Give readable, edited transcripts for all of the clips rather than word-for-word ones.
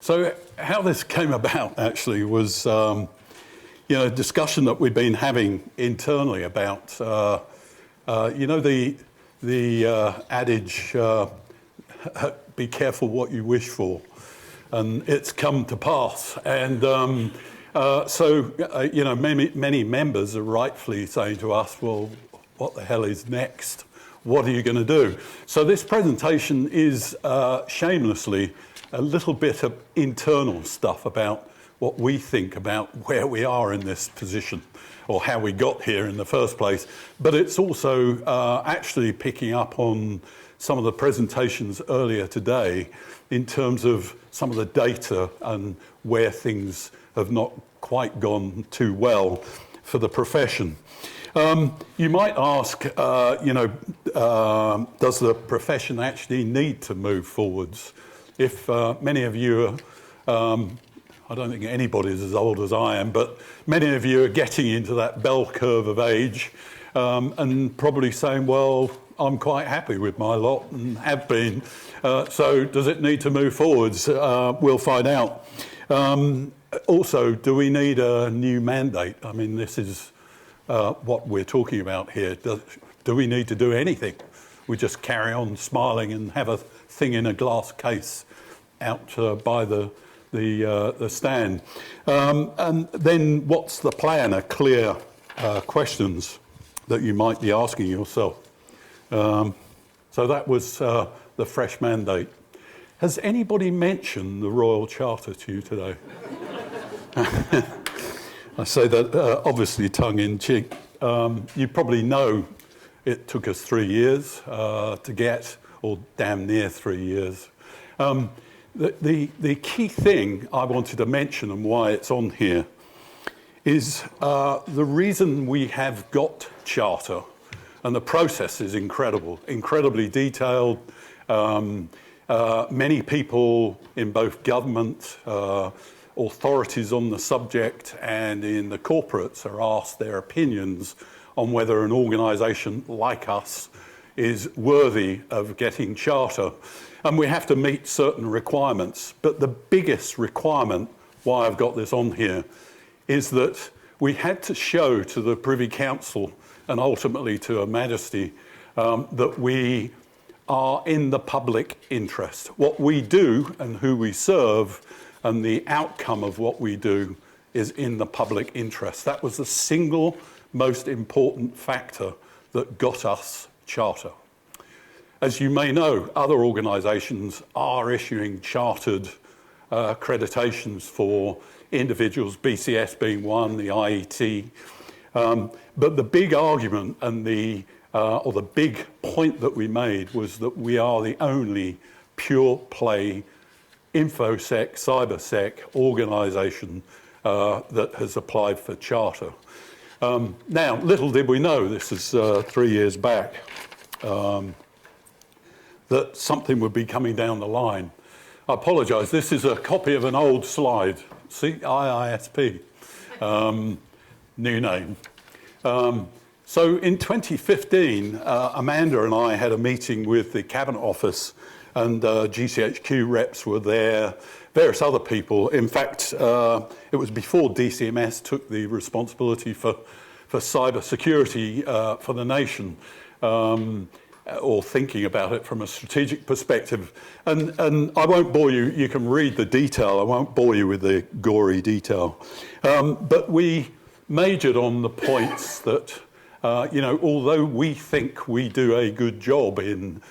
So how this came about actually was, a discussion that we've been having internally about, the adage, be careful what you wish for, and it's come to pass. And many members are rightfully saying to us, well, what the hell is next? What are you going to do? So this presentation is shamelessly a little bit of internal stuff about what we think about where we are in this position or how we got here in the first place. But it's also actually picking up on some of the presentations earlier today in terms of some of the data and where things have not quite gone too well for the profession. You might ask, does the profession actually need to move forwards? If many of you are, I don't think anybody's as old as I am, but many of you are getting into that bell curve of age and probably saying, well, I'm quite happy with my lot and have been. So does it need to move forwards? We'll find out. Also, do we need a new mandate? I mean, this is what we're talking about here. Do we need to do anything? We just carry on smiling and have a thing in a glass case out by the stand. And then what's the plan? Are clear questions that you might be asking yourself. So that was the fresh mandate. Has anybody mentioned the Royal Charter to you today? I say that obviously tongue-in-cheek. You probably know it took us 3 years to get, or damn near 3 years. The key thing I wanted to mention and why it's on here is the reason we have got Charter, and the process is incredibly detailed. Many people in both government, authorities on the subject and in the corporates are asked their opinions on whether an organisation like us is worthy of getting Charter. And we have to meet certain requirements. But the biggest requirement, why I've got this on here, is that we had to show to the Privy Council and ultimately to Her Majesty that we are in the public interest. What we do and who we serve and the outcome of what we do is in the public interest. That was the single most important factor that got us Charter. As you may know, other organisations are issuing chartered accreditations for individuals, BCS being one, the IET. But the big argument and the big point that we made was that we are the only pure play InfoSec, Cybersec organisation that has applied for Charter. Now, little did we know, this is 3 years back, that something would be coming down the line. I apologise, this is a copy of an old slide. See, IISP, new name. So in 2015, Amanda and I had a meeting with the Cabinet Office, and GCHQ reps were there, various other people. In fact, it was before DCMS took the responsibility for cybersecurity for the nation, or thinking about it from a strategic perspective. And I won't bore you, you can read the detail, I won't bore you with the gory detail. But we majored on the points that, although we think we do a good job in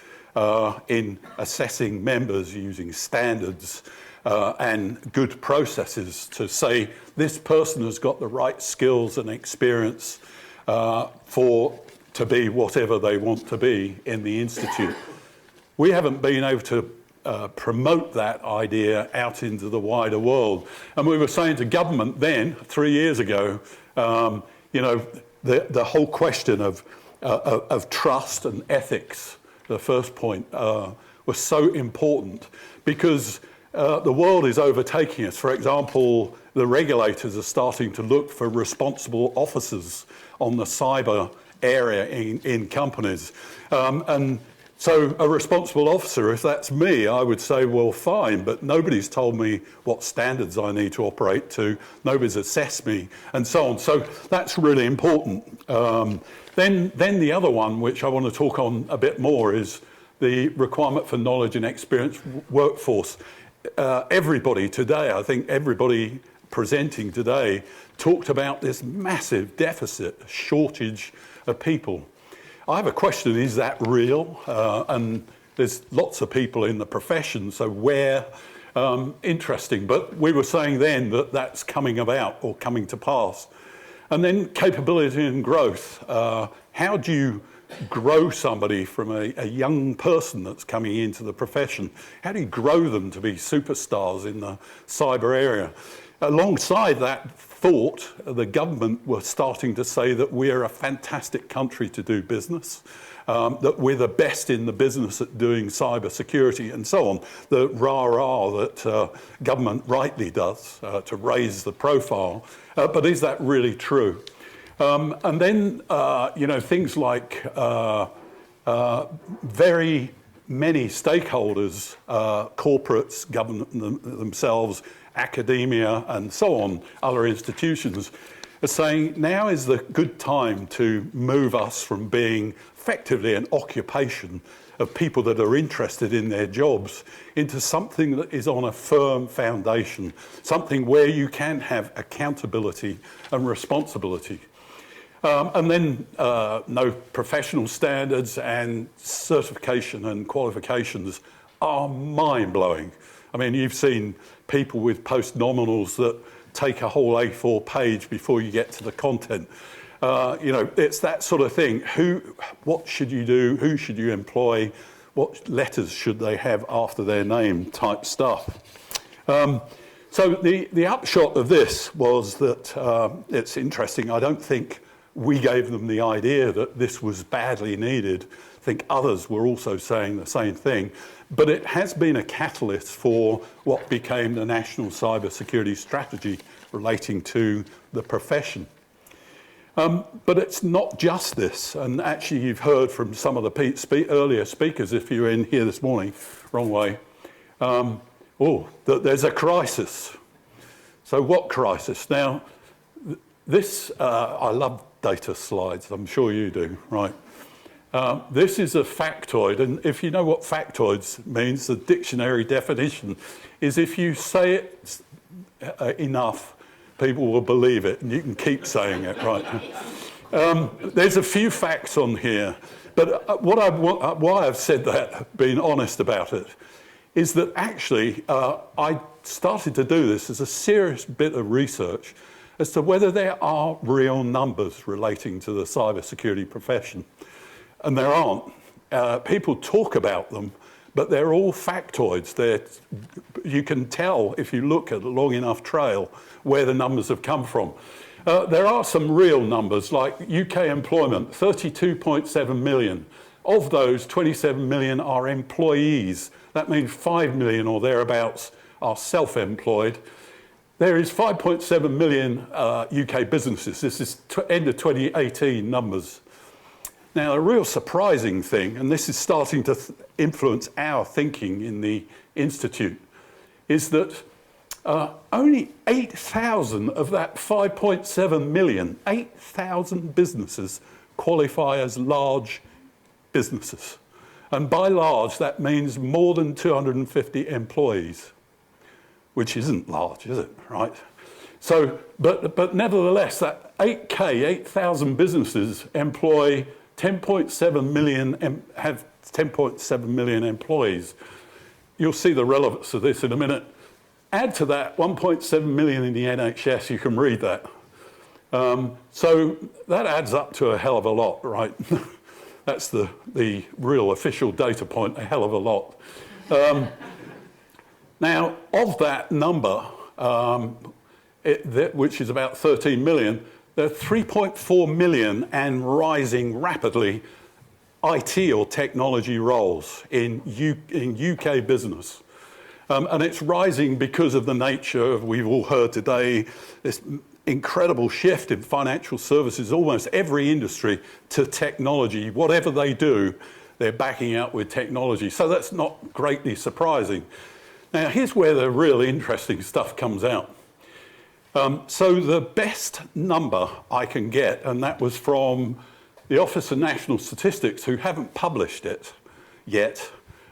assessing members using standards and good processes to say this person has got the right skills and experience to be whatever they want to be in the Institute. We haven't been able to promote that idea out into the wider world. And we were saying to government then, 3 years ago, the whole question of trust and ethics, the first point, was so important because the world is overtaking us. For example, the regulators are starting to look for responsible officers on the cyber area in companies. And So a responsible officer, if that's me, I would say, well, fine, but nobody's told me what standards I need to operate to. Nobody's assessed me, and so on. So that's really important. Then the other one, which I want to talk on a bit more, is the requirement for knowledge and experience workforce. Everybody today, I think everybody presenting today, talked about this massive deficit, shortage of people. I have a question, is that real? And there's lots of people in the profession, so where? Interesting, but we were saying then that that's coming about or coming to pass. And then capability and growth. How do you grow somebody from a young person that's coming into the profession? How do you grow them to be superstars in the cyber area? Alongside that thought, the government were starting to say that we're a fantastic country to do business, that we're the best in the business at doing cybersecurity and so on. The rah-rah that government rightly does to raise the profile. But is that really true? And then, things like very many stakeholders, corporates, government themselves, academia, and so on, other institutions, are saying now is the good time to move us from being effectively an occupation of people that are interested in their jobs into something that is on a firm foundation, something where you can have accountability and responsibility. And then no professional standards and certification and qualifications are mind-blowing. I mean, you've seen people with post-nominals that take a whole A4 page before you get to the content. It's that sort of thing. What should you do? Who should you employ? What letters should they have after their name type stuff? So the upshot of this was that it's interesting. I don't think we gave them the idea that this was badly needed. I think others were also saying the same thing. But it has been a catalyst for what became the National Cybersecurity Strategy relating to the profession. But it's not just this. And actually, you've heard from some of the earlier speakers, if you were in here this morning, wrong way, that there's a crisis. So what crisis? Now, this, I love data slides, I'm sure you do, right? This is a factoid, and if you know what factoids means, the dictionary definition is if you say it enough, people will believe it, and you can keep saying it, right? There's a few facts on here, but why I've said that, being honest about it, is that actually I started to do this as a serious bit of research as to whether there are real numbers relating to the cybersecurity profession. And there aren't. People talk about them, but they're all factoids. You can tell if you look at a long enough trail where the numbers have come from. There are some real numbers, like UK employment, 32.7 million. Of those, 27 million are employees. That means 5 million or thereabouts are self-employed. There is 5.7 million UK businesses. This is end of 2018 numbers. Now, a real surprising thing, and this is starting to influence our thinking in the Institute, is that only 8,000 of that 5.7 million, 8,000 businesses qualify as large businesses. And by large, that means more than 250 employees, which isn't large, is it, right? So, but nevertheless, that 8,000 businesses employ 10.7 million, have 10.7 million employees. You'll see the relevance of this in a minute. Add to that 1.7 million in the NHS, you can read that. So that adds up to a hell of a lot, right? That's the real official data point, a hell of a lot. Now, of that number, which is about 13 million, there are 3.4 million and rising rapidly IT or technology roles in UK business. And it's rising because of the nature of, we've all heard today, this incredible shift in financial services, almost every industry, to technology. Whatever they do, they're backing out with technology. So that's not greatly surprising. Now, here's where the really interesting stuff comes out. So the best number I can get, and that was from the Office of National Statistics, who haven't published it yet.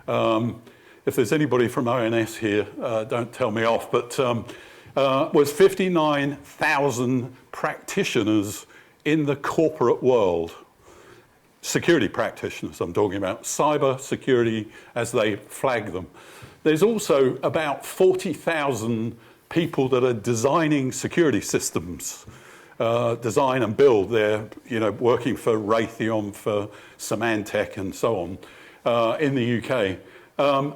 If there's anybody from ONS here, don't tell me off, but was 59,000 practitioners in the corporate world. Security practitioners I'm talking about, cyber security as they flag them. There's also about 40,000 people that are designing security systems, design and build. They're working for Raytheon, for Symantec and so on in the UK.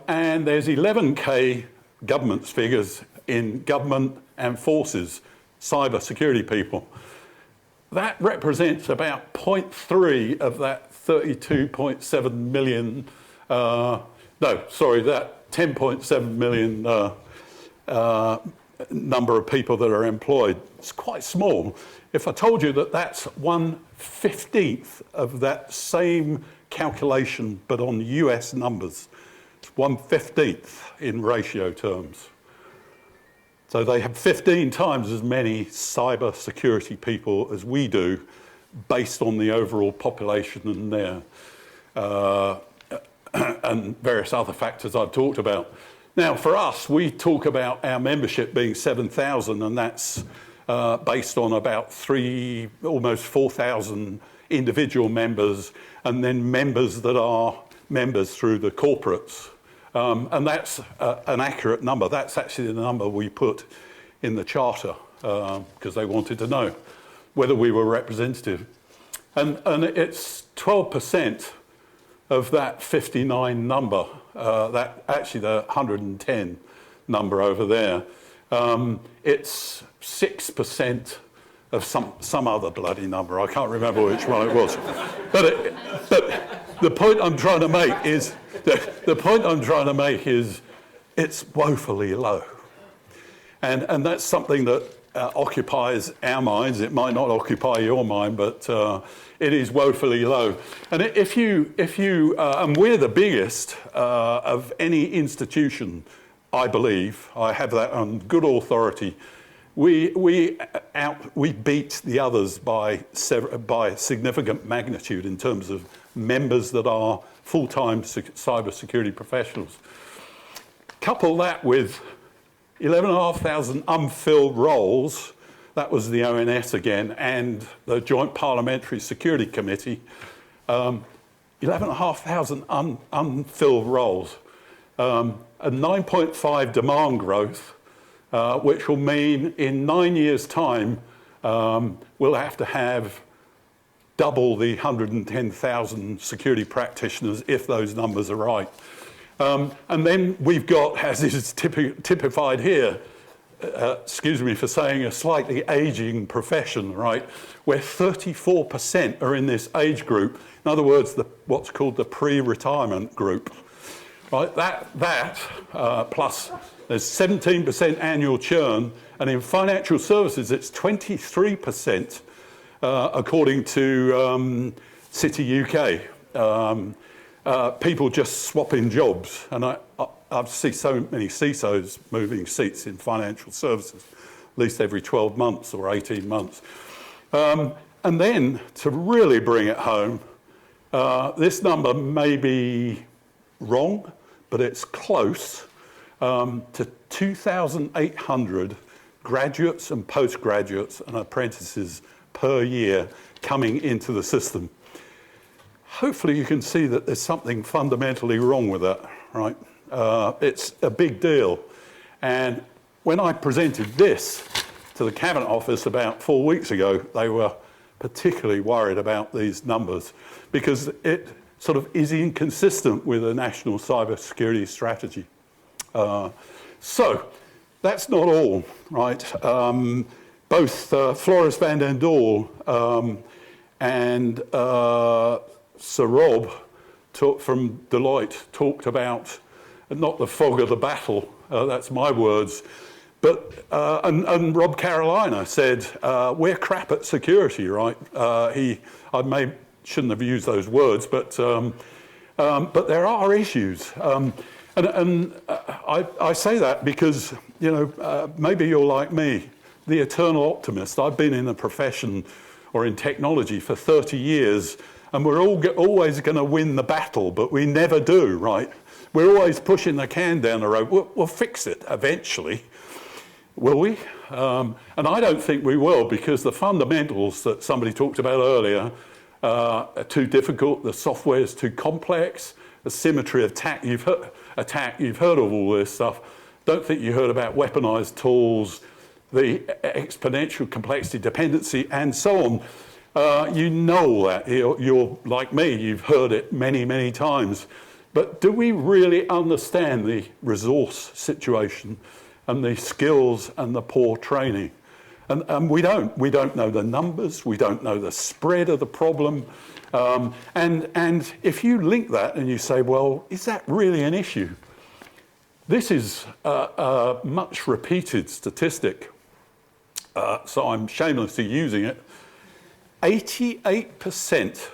And there's 11K government figures in government and forces, cyber security people. That represents about 0.3 of that 32.7 million, that 10.7 million number of people that are employed. It's quite small. If I told you that that's 1/15 of that same calculation, but on US numbers, it's 1/15 in ratio terms. So they have 15 times as many cyber security people as we do, based on the overall population and their and various other factors I've talked about. Now, for us, we talk about our membership being 7,000, and that's based on about almost 4,000 individual members, and then members that are members through the corporates. And that's an accurate number. That's actually the number we put in the charter because they wanted to know whether we were representative. And it's 12% of that 59 number, that actually the 110 number over there. It's 6% of some other bloody number. I can't remember which one it was. But the point I'm trying to make is it's woefully low. And that's something that occupies our minds. It might not occupy your mind, but it is woefully low. And if you and we're the biggest of any institution, I believe. I have that on good authority. We beat the others by significant magnitude in terms of members that are full-time cyber security professionals. Couple that with 11,500 unfilled roles. That was the ONS again, and the Joint Parliamentary Security Committee. 11,500 unfilled roles. A 9.5 demand growth, which will mean in 9 years' time, we'll have to have double the 110,000 security practitioners if those numbers are right. And then we've got, as is typified here, excuse me for saying, a slightly aging profession, right, where 34% are in this age group. In other words, what's called the pre-retirement group. Right, that plus there's 17% annual churn, and in financial services it's 23%, according to City UK. People just swapping jobs, and I see so many CISOs moving seats in financial services, at least every 12 months or 18 months. And then to really bring it home, this number may be wrong, but it's close to 2,800 graduates and postgraduates and apprentices per year coming into the system. Hopefully you can see that there's something fundamentally wrong with that, right? It's a big deal. And when I presented this to the Cabinet Office about 4 weeks ago, they were particularly worried about these numbers because it sort of is inconsistent with a national cybersecurity strategy. So that's not all, right? Both Floris van den Doel and Sir Rob from Deloitte talked about not the fog of the battle, that's my words, but, and Rob Carolina said, we're crap at security, right? I shouldn't have used those words, but But there are issues. I say that because, maybe you're like me, the eternal optimist. I've been in a profession or in technology for 30 years, and we're always going to win the battle, but we never do, right? We're always pushing the can down the road. We'll fix it eventually. Will we? And I don't think we will, because the fundamentals that somebody talked about earlier are too difficult, the software is too complex, the symmetry of attack, you've heard of all this stuff. Don't think you heard about weaponized tools, the exponential complexity, dependency, and so on. You know that. You're like me, you've heard it many, many times. But do we really understand the resource situation and the skills and the poor training? And we don't. We don't know the numbers. We don't know the spread of the problem. And if you link that and you say, well, is that really an issue? This is a much repeated statistic, so I'm shamelessly using it. 88%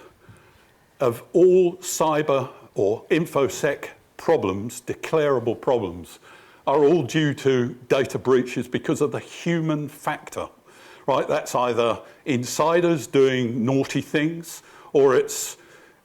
of all cyber or InfoSec problems, declarable problems, are all due to data breaches because of the human factor, right? That's either insiders doing naughty things, or it's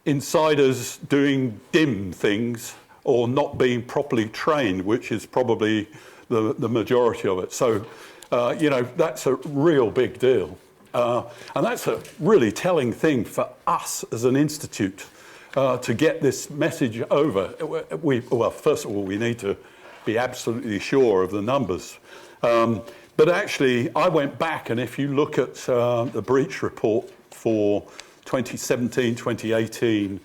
insiders doing dim things, or not being properly trained, which is probably the majority of it. So, that's a real big deal. And that's a really telling thing for us as an institute to get this message over. Well, first of all, we need to be absolutely sure of the numbers. But actually, I went back, and if you look at the breach report for 2017, 2018,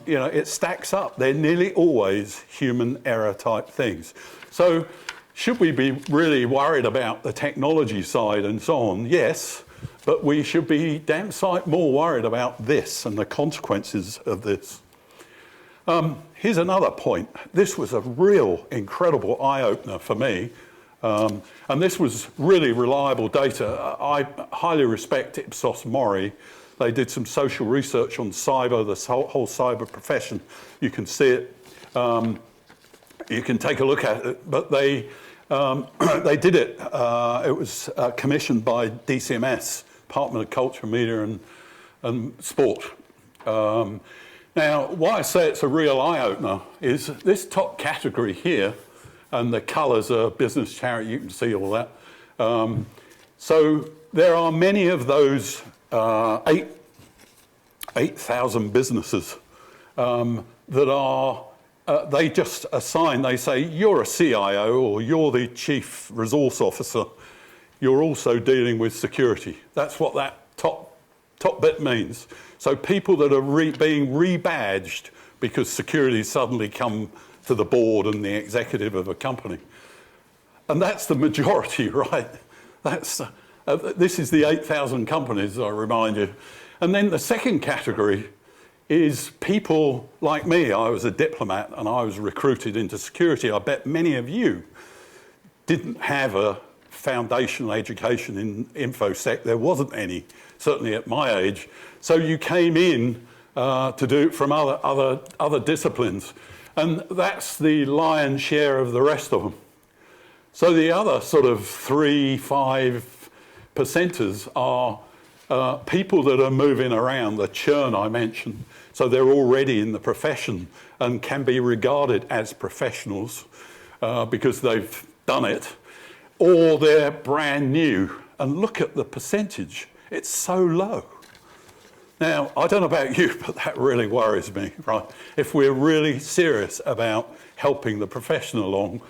it stacks up. They're nearly always human error type things. So should we be really worried about the technology side and so on? Yes, but we should be damn sight more worried about this and the consequences of this. Here's another point. This was a real incredible eye-opener for me. And this was really reliable data. I highly respect Ipsos Mori. They did some social research on cyber, the whole cyber profession. You can see it. You can take a look at it. But they did it. It was commissioned by DCMS, Department of Culture, Media and Sport. Now, why I say it's a real eye-opener is this top category here, and the colours are business, charity, you can see all that. So there are many of those 8,000 businesses that are, they just assign, they say, you're a CIO or you're the chief resource officer, you're also dealing with security. That's what that top bit means. So people that are being rebadged because security suddenly come to the board and the executive of a company. And that's the majority, right? That's, this is the 8,000 companies, I remind you. And then the second category is people like me. I was a diplomat and I was recruited into security. I bet many of you didn't have a foundational education in InfoSec. There wasn't any, certainly at my age. So you came in to do it from other disciplines. And that's the lion's share of the rest of them. So the other sort of 3-5% are people that are moving around, the churn I mentioned. So they're already in the profession and can be regarded as professionals because they've done it, or they're brand new. And look at the percentage, it's so low. Now, I don't know about you, but that really worries me, right? If we're really serious about helping the profession along,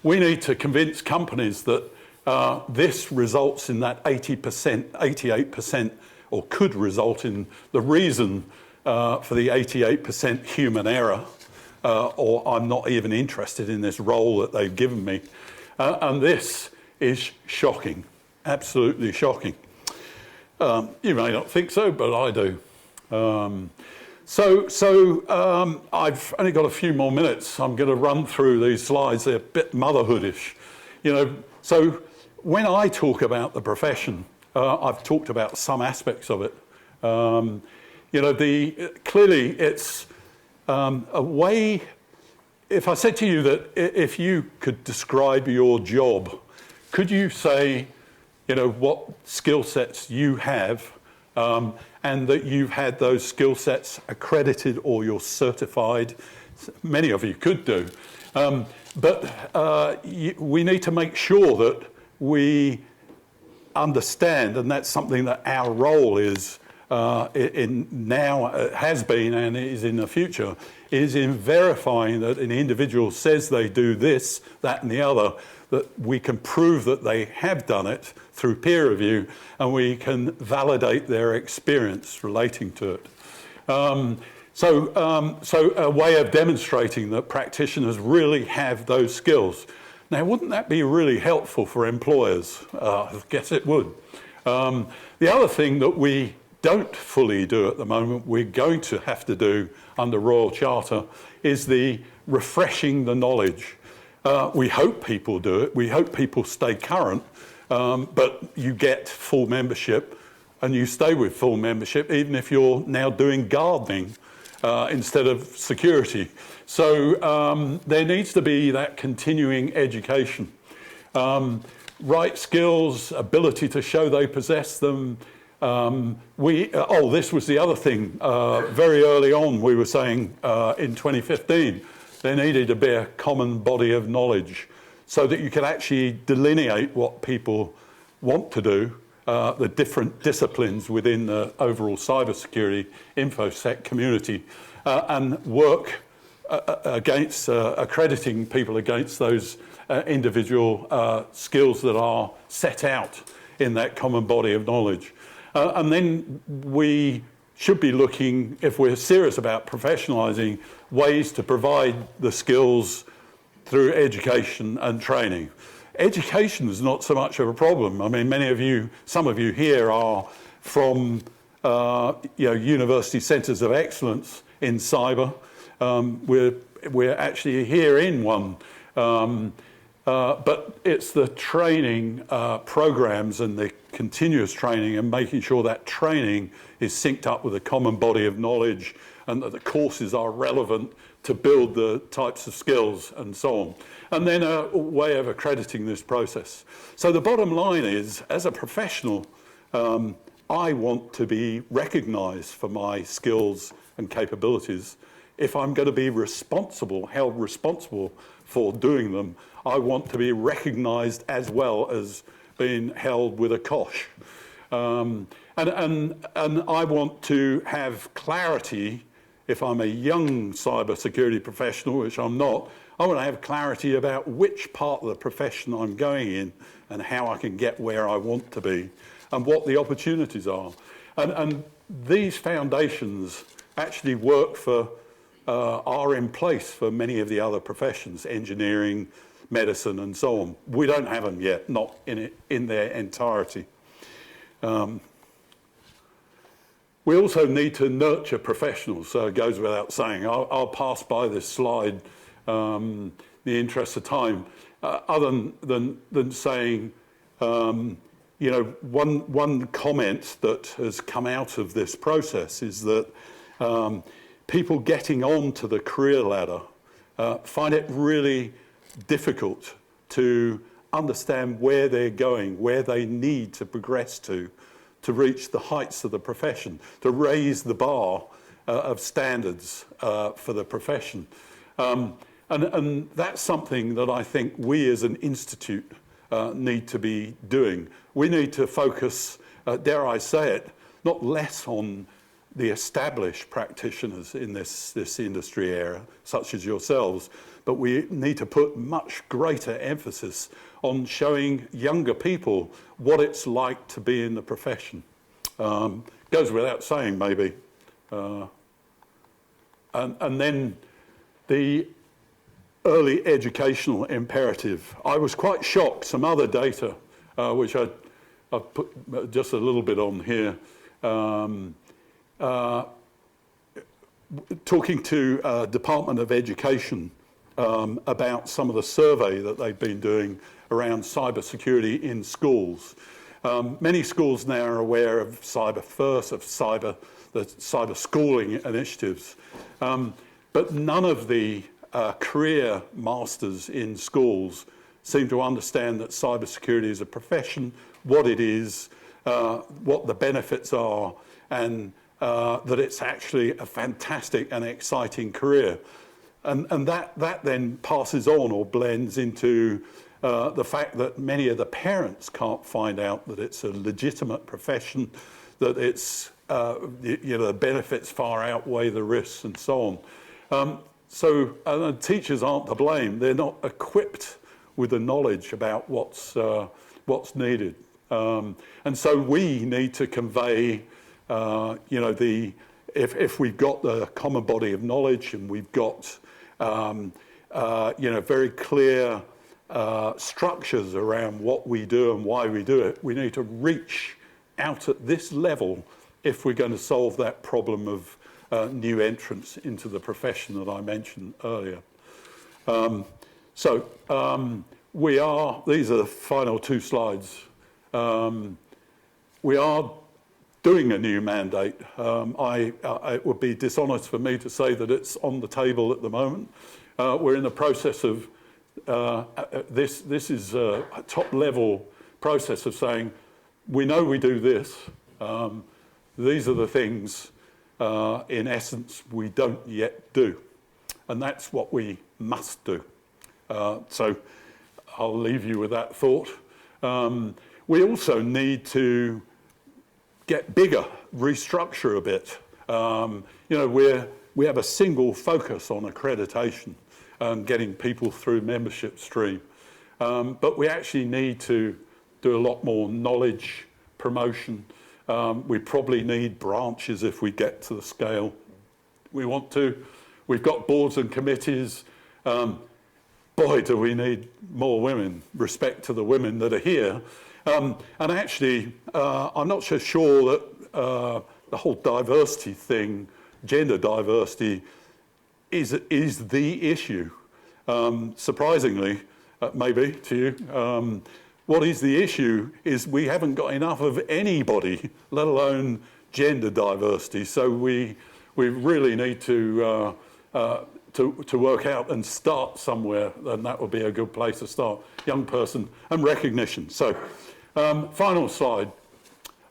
we need to convince companies that this results in that 80%, 88%, or could result in the reason for the 88% human error, or I'm not even interested in this role that they've given me. And this is shocking, absolutely shocking. You may not think so, but I do. I've only got a few more minutes. I'm going to run through these slides. They're a bit motherhoodish. So when I talk about the profession, I've talked about some aspects of it. Clearly it's a way, if I said to you that if you could describe your job, could you say, you know, what skill sets you have, and that you've had those skill sets accredited or you're certified? Many of you could do. But we need to make sure that we understand, and that's something that our role is in now, has been and is in the future, is in verifying that an individual says they do this, that and the other, that we can prove that they have done it through peer review, and we can validate their experience relating to it. So a way of demonstrating that practitioners really have those skills. Now, wouldn't that be really helpful for employers? I guess it would. The other thing that we don't fully do at the moment, we're going to have to do under Royal Charter, is the refreshing the knowledge. We hope people do it. We hope people stay current, but you get full membership and you stay with full membership even if you're now doing gardening instead of security. So there needs to be that continuing education. Right skills, ability to show they possess them. This was the other thing. Very early on, we were saying in 2015, there needed to be a common body of knowledge so that you could actually delineate what people want to do, the different disciplines within the overall cybersecurity InfoSec community, and work against accrediting people against those individual skills that are set out in that common body of knowledge. And then we should be looking, if we're serious about professionalising, ways to provide the skills through education and training. Education is not so much of a problem. I mean, many of you, some of you here are from university centres of excellence in cyber. We're actually here in one. But it's the training programs and the continuous training and making sure that training is synced up with a common body of knowledge and that the courses are relevant to build the types of skills and so on. And then a way of accrediting this process. So the bottom line is, as a professional, I want to be recognised for my skills and capabilities. If I'm going to be held responsible for doing them, I want to be recognised as well as being held with a cosh. And I want to have clarity. If I'm a young cybersecurity professional, which I'm not, I want to have clarity about which part of the profession I'm going in and how I can get where I want to be and what the opportunities are. And these foundations actually are in place for many of the other professions, engineering, medicine and so on. We don't have them yet, not in their entirety. We also need to nurture professionals, so it goes without saying. I'll pass by this slide in the interest of time, other than saying, one comment that has come out of this process is that people getting onto the career ladder find it really difficult to understand where they're going, where they need to progress to reach the heights of the profession, to raise the bar of standards for the profession. And that's something that I think we as an institute need to be doing. We need to focus, dare I say it, not less on the established practitioners in this industry area, such as yourselves, but we need to put much greater emphasis on showing younger people what it's like to be in the profession. Goes without saying, maybe. And then the early educational imperative. I was quite shocked, some other data, which I've put just a little bit on here, talking to Department of Education about some of the survey that they've been doing around cybersecurity in schools. Many schools now are aware of Cyber First, of the cyber schooling initiatives. But none of the career masters in schools seem to understand that cybersecurity is a profession, what it is, what the benefits are, and that it's actually a fantastic and exciting career. And that then passes on or blends into the fact that many of the parents can't find out that it's a legitimate profession, that it's, the benefits far outweigh the risks and so on. So teachers aren't to blame. They're not equipped with the knowledge about what's needed. And so we need to convey, if we've got the common body of knowledge and we've got, very clear structures around what we do and why we do it, we need to reach out at this level if we're going to solve that problem of new entrants into the profession that I mentioned earlier. These are the final two slides. We are doing a new mandate. It would be dishonest for me to say that it's on the table at the moment. We're in the process of, this is a top level process of saying, we know we do this. These are the things, in essence, we don't yet do. And that's what we must do. So I'll leave you with that thought. We also need to get bigger, restructure a bit. We have a single focus on accreditation and getting people through membership stream. But we actually need to do a lot more knowledge promotion. We probably need branches if we get to the scale we want to. We've got boards and committees. Boy, do we need more women, respect to the women that are here. And actually, I'm not so sure that the whole diversity thing, gender diversity, is the issue. Surprisingly, maybe to you, what is the issue is we haven't got enough of anybody, let alone gender diversity. So we really need to work out and start somewhere, and that would be a good place to start. Young person and recognition. So, final slide.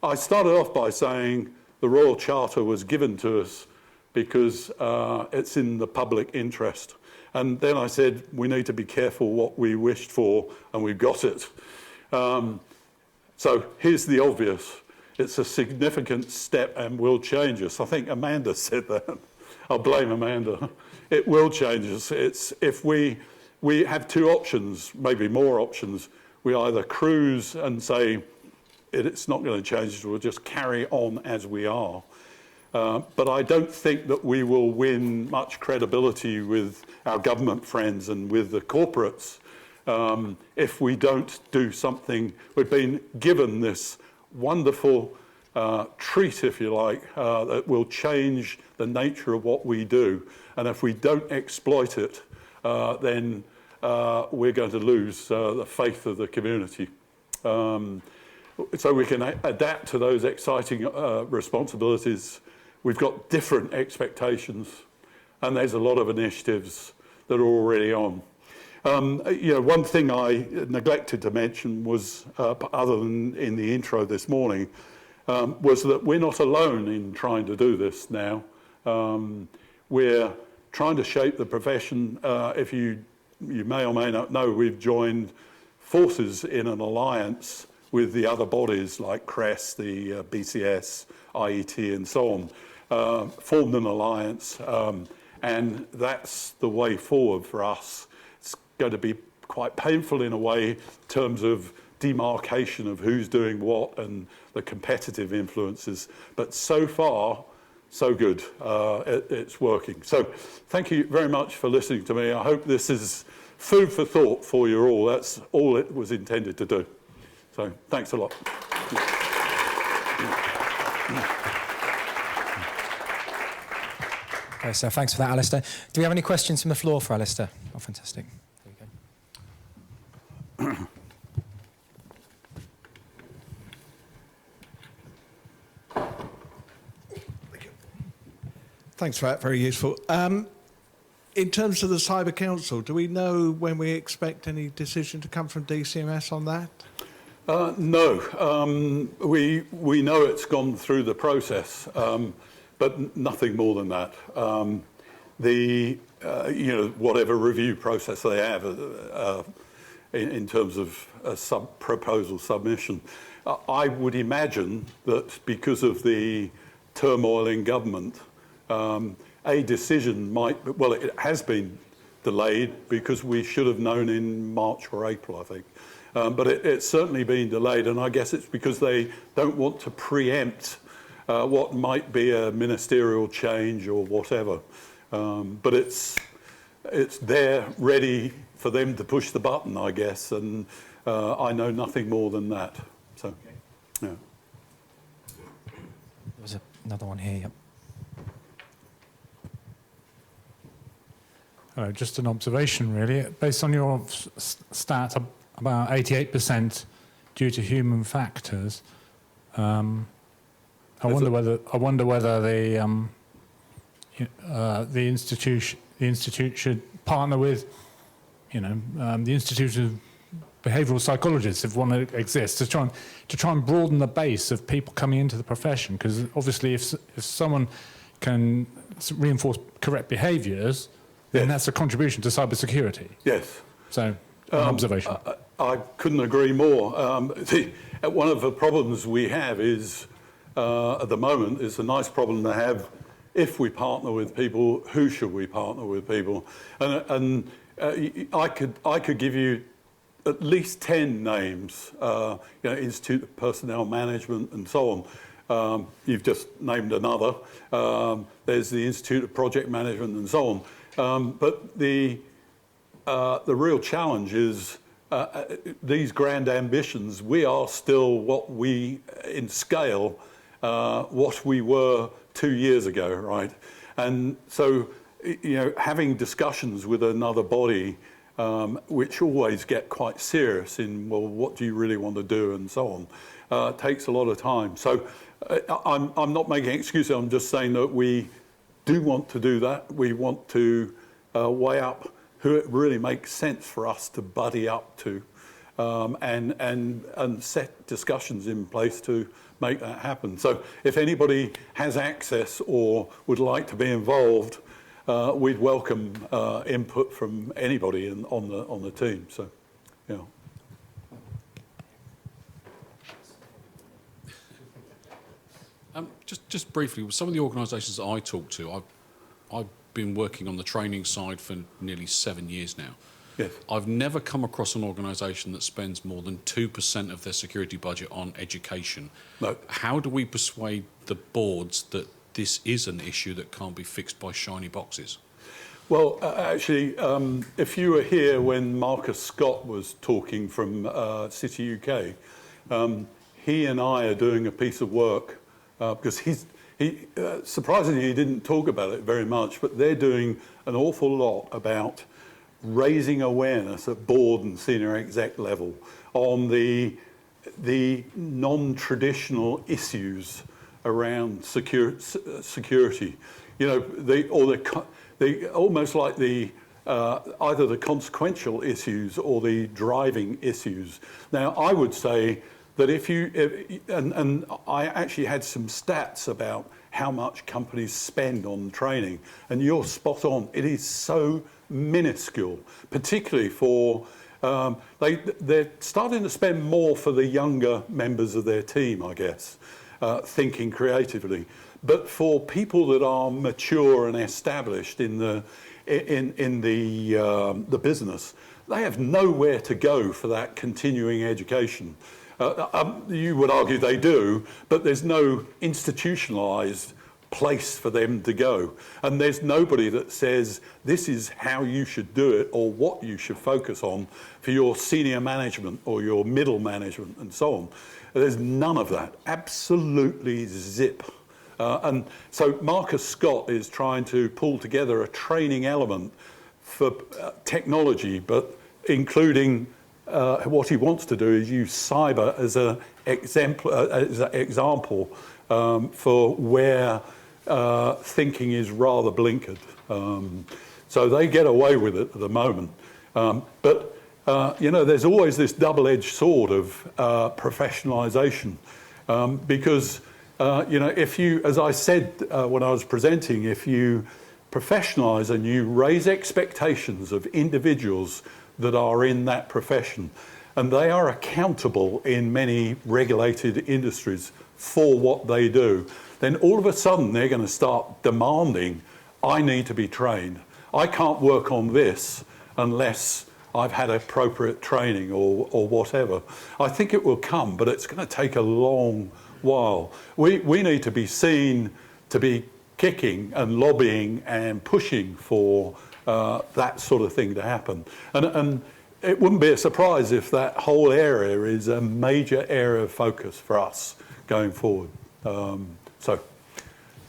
I started off by saying the Royal Charter was given to us because it's in the public interest. And then I said we need to be careful what we wished for, and we've got it. So here's the obvious. It's a significant step and will change us. I think Amanda said that. I'll blame Amanda. It will change us. It's if we have two options, maybe more options. We either cruise and say it's not going to change, we'll just carry on as we are. But I don't think that we will win much credibility with our government friends and with the corporates if we don't do something. We've been given this wonderful treat, if you like, that will change the nature of what we do. And if we don't exploit it, then we're going to lose the faith of the community. So we can adapt to those exciting responsibilities. We've got different expectations, and there's a lot of initiatives that are already on. One thing I neglected to mention was, other than in the intro this morning, was that we're not alone in trying to do this now. We're trying to shape the profession. If you may or may not know, we've joined forces in an alliance with the other bodies like CRESS, the BCS, IET, and so on, formed an alliance, and that's the way forward for us. It's going to be quite painful in a way in terms of demarcation of who's doing what and the competitive influences, but so far, so good. It's working. So thank you very much for listening to me. I hope this is food for thought for you all. That's all it was intended to do. So thanks a lot. Okay, so thanks for that, Alastair. Do we have any questions from the floor for Alastair? Oh, fantastic. There we go. Thanks for that, very useful. In terms of the Cyber Council, do we know when we expect any decision to come from DCMS on that? No, we know it's gone through the process, but nothing more than that. Whatever review process they have in terms of proposal submission, I would imagine that because of the turmoil in government, a decision it has been delayed because we should have known in March or April, I think. But it's certainly been delayed, and I guess it's because they don't want to preempt what might be a ministerial change or whatever. But it's there ready for them to push the button, I guess, and I know nothing more than that. So, yeah. There was another one here. Yep. Just an observation, really. Based on your stat, about 88% due to human factors. I wonder whether the institute should partner with, the Institute of Behavioural Psychologists, if one exists, to try and broaden the base of people coming into the profession. Because obviously, if someone can reinforce correct behaviours, then that's a contribution to cybersecurity. Yes. So, an observation. I couldn't agree more. One of the problems we have is, at the moment, it's a nice problem to have. If we partner with people, who should we partner with people? And I could give you at least 10 names, Institute of Personnel Management and so on. You've just named another. There's the Institute of Project Management and so on. But the real challenge is these grand ambitions. We are still what we were 2 years ago, right? And so, having discussions with another body, which always get quite serious in, well, what do you really want to do and so on, takes a lot of time. So I'm not making excuses. I'm just saying that we do want to do that. We want to weigh up who it really makes sense for us to buddy up to, and set discussions in place to make that happen. So if anybody has access or would like to be involved, we'd welcome input from anybody on the team. So, yeah. Just briefly, with some of the organisations that I talk to, I've been working on the training side for nearly 7 years now. Yes. I've never come across an organisation that spends more than 2% of their security budget on education. No. How do we persuade the boards that this is an issue that can't be fixed by shiny boxes? Well, actually, if you were here when Marcus Scott was talking from City UK, he and I are doing a piece of work because surprisingly, he didn't talk about it very much, but they're doing an awful lot about raising awareness at board and senior exec level on the non-traditional issues around security. They almost like either the consequential issues or the driving issues. Now, I would say that and I actually had some stats about how much companies spend on training, and you're spot on. It is so minuscule, particularly for they're starting to spend more for the younger members of their team, I guess, thinking creatively. But for people that are mature and established in the business, they have nowhere to go for that continuing education. You would argue they do, but there's no institutionalised place for them to go. And there's nobody that says this is how you should do it or what you should focus on for your senior management or your middle management and so on. There's none of that. Absolutely zip. And so Marcus Scott is trying to pull together a training element for technology, but including what he wants to do is use cyber as an example for where thinking is rather blinkered. So they get away with it at the moment. You know, there's always this double-edged sword of professionalisation because, you know, if you, as I said when I was presenting, if you professionalise and you raise expectations of individuals that are in that profession, and they are accountable in many regulated industries for what they do, then all of a sudden they're going to start demanding, I need to be trained. I can't work on this unless I've had appropriate training or whatever. I think it will come, but it's going to take a long while. We need to be seen to be kicking and lobbying and pushing for that sort of thing to happen. And it wouldn't be a surprise if that whole area is a major area of focus for us going forward. So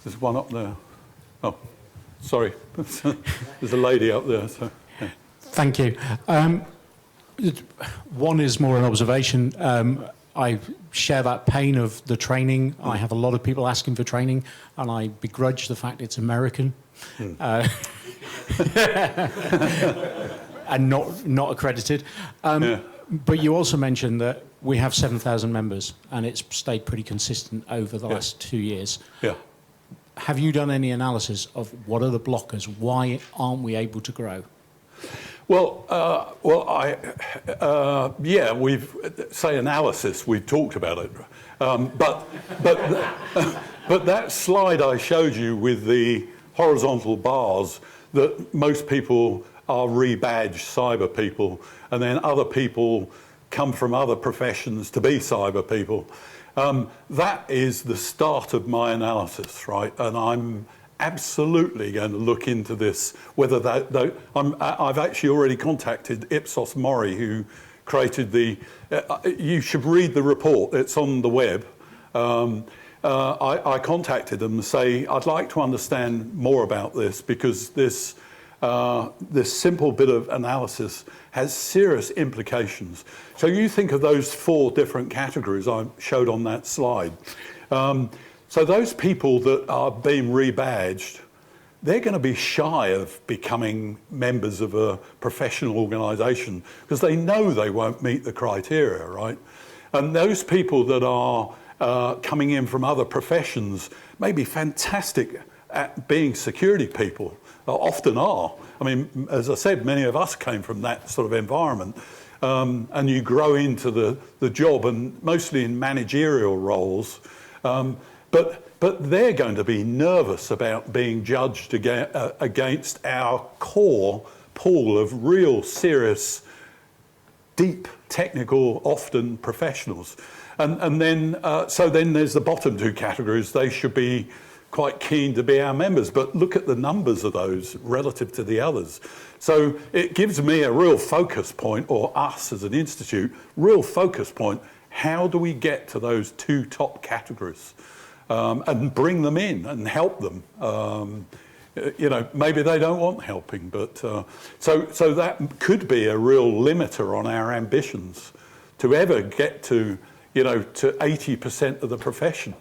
there's one up there. Oh, sorry. There's a lady up there. So, yeah. Thank you. One is more an observation. I share that pain of the training. I have a lot of people asking for training, and I begrudge the fact it's American and not accredited. Yeah. But you also mentioned that we have 7,000 members, and it's stayed pretty consistent over the last 2 years. Yeah. Have you done any analysis of what are the blockers? Why aren't we able to grow? Well, yeah, we've say analysis. We've talked about it, but that slide I showed you with the horizontal bars, that most people are rebadged cyber people, and then other people come from other professions to be cyber people. That is the start of my analysis, right? And I'm absolutely going to look into this, whether I've actually already contacted Ipsos Mori, who created the, you should read the report, it's on the web. I contacted them and say, I'd like to understand more about this, because this simple bit of analysis has serious implications. So you think of those 4 different categories I showed on that slide. So those people that are being rebadged, they're going to be shy of becoming members of a professional organisation because they know they won't meet the criteria, right? And those people that are coming in from other professions may be fantastic at being security people, often are. I mean, as I said, many of us came from that sort of environment. And you grow into the job, and mostly in managerial roles. But they're going to be nervous about being judged against our core pool of real serious, deep, technical, often professionals. And then, so then there's the bottom 2 categories. They should be quite keen to be our members, but look at the numbers of those relative to the others. So it gives me a real focus point, or us as an institute, real focus point. How do we get to those 2 top categories and bring them in and help them? You know, maybe they don't want helping, but so that could be a real limiter on our ambitions to ever get to, you know, to 80% of the profession.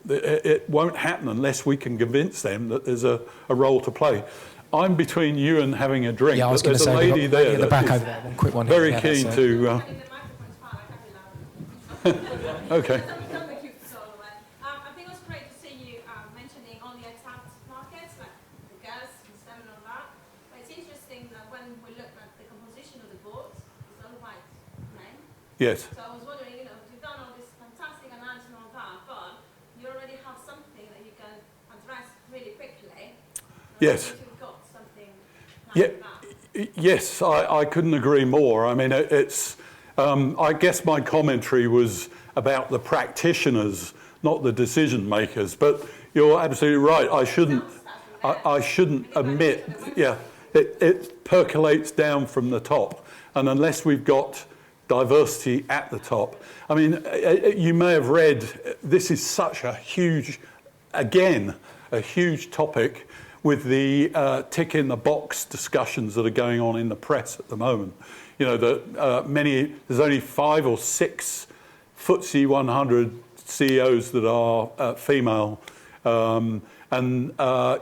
It won't happen unless we can convince them that there's a role to play. I'm between you and having a drink. Yeah, I was going to say, there's a lady there at the back over there. One quick one. very here. keen to. Okay. I think it was great to see you mentioning all the attacked markets, like the gas and STEM and all that. But it's interesting that when we look at the composition of the board, it's all white men. Yes. So I was wondering, you know, you've done all this fantastic analysis and all that, but you already have something that you can address really quickly. Yes. You've got something like Yeah. that. Yes, I couldn't agree more. I mean, it's. I guess my commentary was about the practitioners, not the decision makers. But you're absolutely right. I shouldn't admit. Yeah, it percolates down from the top, and unless we've got diversity at the top, I mean, you may have read. This is such a huge, again, a huge topic with the tick in the box discussions that are going on in the press at the moment. You know, there's only 5 or 6 FTSE 100 CEOs that are female, and And,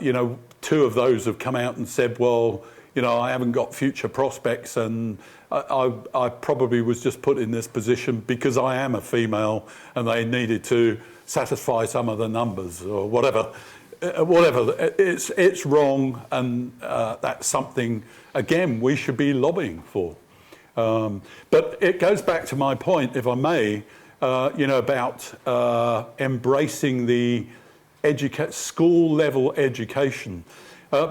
you know, 2 of those have come out and said, well, you know, I haven't got future prospects, and I probably was just put in this position because I am a female and they needed to satisfy some of the numbers or whatever. It's wrong, and that's something, again, we should be lobbying for. But it goes back to my point, if I may, you know, about embracing the school-level education.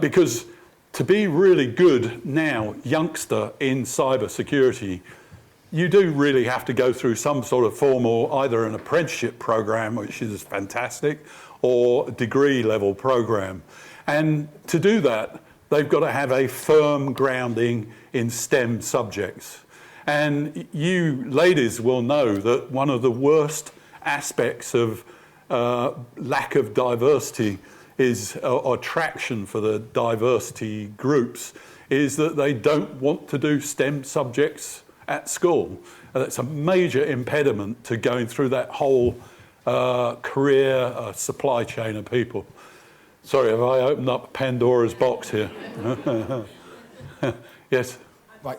Because to be really good now, youngster, in cybersecurity, you do really have to go through some sort of formal, either an apprenticeship program, which is fantastic, or degree level program. And to do that, they've got to have a firm grounding in STEM subjects. And you ladies will know that one of the worst aspects of lack of diversity is, or attraction for the diversity groups, is that they don't want to do STEM subjects at school. And that's a major impediment to going through that whole career supply chain of people. Sorry, have I opened up Pandora's box here? Yes? Right.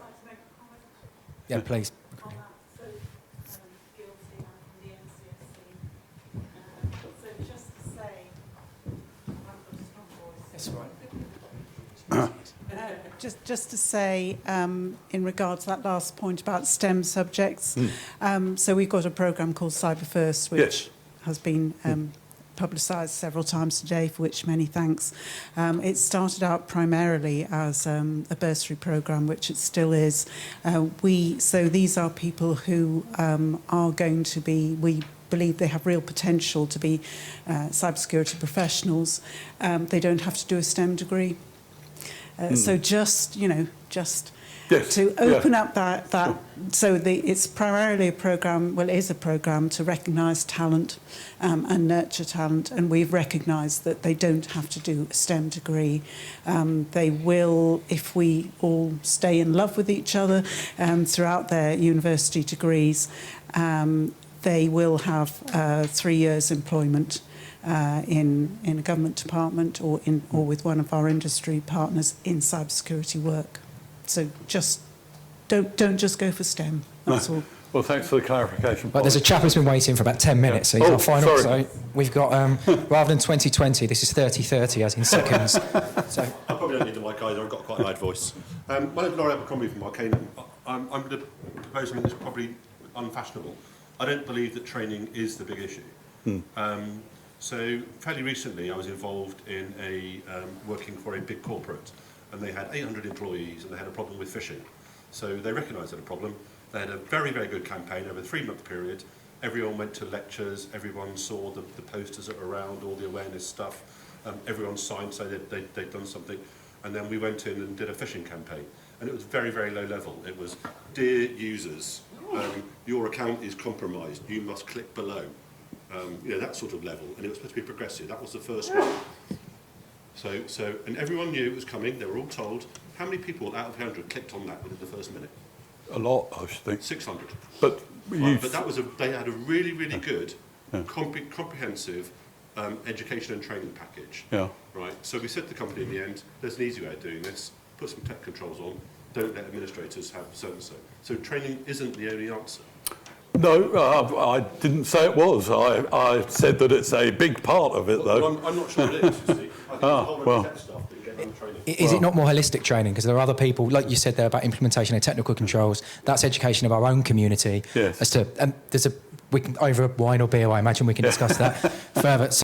Yeah, please. Just to say, in regard to that last point about STEM subjects, so we've got a programme called Cyber First, which has been publicised several times today, for which many thanks. It started out primarily as a bursary programme, which it still is. So these are people who are going to be, we believe they have real potential to be cybersecurity professionals. They don't have to do a STEM degree. So just, you know, to open up that so it's primarily a programme, well, it is a programme to recognise talent and nurture talent, and we've recognised that they don't have to do a STEM degree. They will, if we all stay in love with each other throughout their university degrees, they will have 3 years employment in a government department or with one of our industry partners in cybersecurity work. So just don't just go for STEM. That's all. Well, thanks for the clarification. But there's a chap who's been waiting for about 10 minutes, so he's our final. Sorry. So we've got, rather than 2020, this is 30-30, as in seconds. So I probably don't need the mic either. I've got quite a loud voice. My name's Laurie Abercrombie from Arcanum. I'm going to propose something that's probably unfashionable. I don't believe that training is the big issue. So fairly recently, I was involved in working for a big corporate, and they had 800 employees, and they had a problem with phishing. So they recognised that a problem. They had a very, very good campaign over a 3-month period. Everyone went to lectures. Everyone saw the posters that were around, all the awareness stuff. Everyone signed, so they'd done something. And then we went in and did a phishing campaign. And it was very, very low level. It was, dear users, your account is compromised. You must click below. You know, that sort of level, and it was supposed to be progressive. That was the first one. So, and everyone knew it was coming. They were all told. How many people out of 100 clicked on that within the first minute? A lot, I should think. 600. But that was they had a really, really good, comprehensive education and training package. Yeah. Right. So we said to the company in the end, there's an easy way of doing this. Put some tech controls on. Don't let administrators have so and so. So training isn't the only answer. No, I didn't say it was. I said that it's a big part of it, though. I'm not sure it is, you see. I think it's a whole lot of tech stuff that you get on the training. is it not more holistic training? Because there are other people, like you said there, about implementation of technical controls. That's education of our own community. Yes. As to, we can, over wine or beer, I imagine we can discuss that further. So